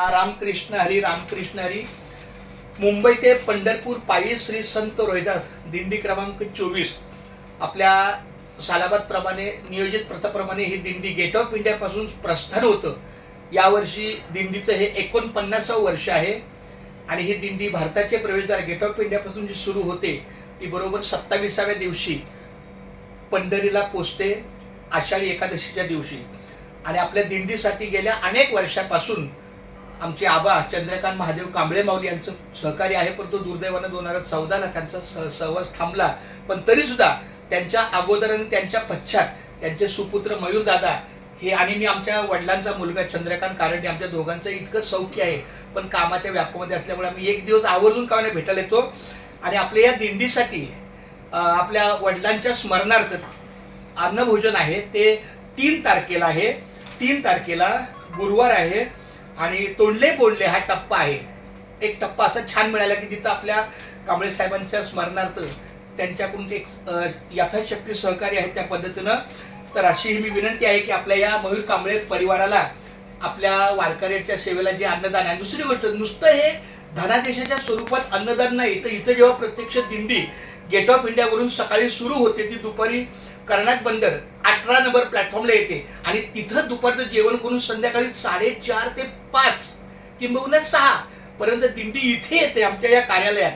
रामकृष्ण हरी रामकृष्ण हरी. मुंबई ते पंढरपूर पायी श्री संत रोहिदास दिंडी क्रमांक 24. आपल्या सालाबाद प्रमाणे नियोजित प्रथाप्रमाणे ही दिंडी गेट ऑफ इंडिया पासून प्रस्थान होतं. यावर्षी दिंडीचं हे 49वं वर्ष आहे आणि ही दिंडी भारताचे प्रवेशद्वार गेट ऑफ इंडिया पासून जी सुरू होते ती बरोबर 27व्या दिवशी पंढरीला पोचते आषाढी एकादशीच्या दिवशी. आणि आपल्या दिंडीसाठी गेल्या अनेक वर्षापासून आमचे आबा चंद्रकांत महादेव कांबळे माऊली यांचं सहकार्य आहे, परंतु दुर्दैवानं 2014ला त्यांचा सहवास थांबला. पण तरी सुद्धा त्यांच्या अगोदर आणि त्यांच्या पश्चात त्यांचे सुपुत्र मयूर दादा हे आणि मी आमच्या वडिलांचा मुलगा चंद्रकांत कारंडे आमच्या दोघांचं इतकं सौख्य आहे, पण कामाच्या व्यापामध्ये असल्यामुळे आम्ही एक दिवस आवर्जून कामाने भेटायला येतो. आणि आपल्या या दिंडीसाठी आपल्या वडिलांच्या स्मरणार्थ अन्नभोजन आहे ते 3 तारखेला आहे. 3 तारखेला गुरुवार आहे आणि तोंडले बोंडले हा टप्पा आहे. एक टप्पा असा छान मिळाला की तिथं आपल्या कांबळे साहेबांच्या स्मरणार्थ त्यांच्याकडून एक यथाशक्ती सहकार्य आहे त्या पद्धतीनं. तर अशी मी विनंती आहे की आपल्या या मयूर कांबळे परिवाराला आपल्या वारकऱ्यांच्या सेवेला जे अन्नदान आहे. दुसरी गोष्ट, नुसतं हे धनादेशाच्या स्वरूपात अन्नदान नाही, तर इथं जेव्हा प्रत्यक्ष दिंडी गेट ऑफ इंडियावरून सकाळी सुरू होते ती दुपारी कर्नाट बंदर 18 नंबर प्लॅटफॉर्मला येते आणि तिथं दुपारचं जेवण करून संध्याकाळी 4:30 ते 5 किंबहुना 6 पर्यंत दिंडी इथे येते आमच्या या कार्यालयात.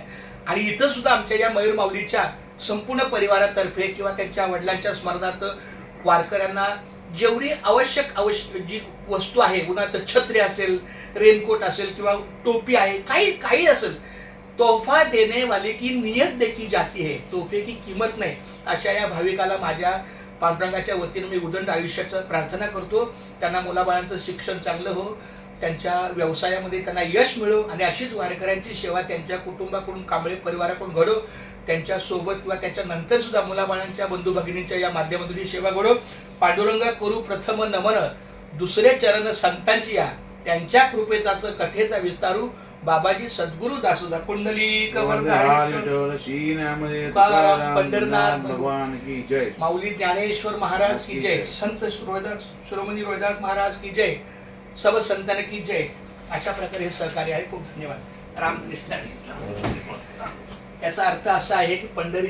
आणि इथं सुद्धा आमच्या या मयूर माऊलीच्या संपूर्ण परिवारातर्फे किंवा त्यांच्या वडिलांच्या स्मरणार्थ वारकऱ्यांना जेवढी आवश्यक जी वस्तू आहे, उन्हात छत्री असेल, रेनकोट असेल किंवा टोपी आहे, काही असेल, तोहफा देने वाले की नियत देखी जाती है, तोहफे की किंमत नाही. अशा या भाविकाला माझ्या पांडुरंगाच्या वतीने मी उदंड आयुष्याची प्रार्थना करतो. त्यांना मुलाबाळांचं शिक्षण चांगलं हो, त्यांच्या व्यवसायामध्ये त्यांना यश मिळो आणि अशीच वारकऱ्यांची सेवा त्यांच्या कुटुंबाकडून कांबळे परिवाराकडून घडो. त्यांच्या सोबत किंवा त्याच्या नंतर सुद्धा मुलाबाळांच्या बंधू भगिनींच्या या माध्यमातून ही सेवा घडो. पांडुरंग करू प्रथम नमन, दुसरे चरण संतांची या, त्यांच्या कृपेचा कथेचा विस्तारू, बाबाजी सद्गुरु दासोदा पुंडलिक पंढरनाथ भगवान की जय. माऊली ज्ञानेश्वर महाराज की जय. संत शिरोमणी रोहिदास महाराज की जय. सब संतान की जय. अशा प्रकारे हे सहकार्य आहे. खूप धन्यवाद. रामकृष्ण. याचा अर्थ असा आहे की पंढरी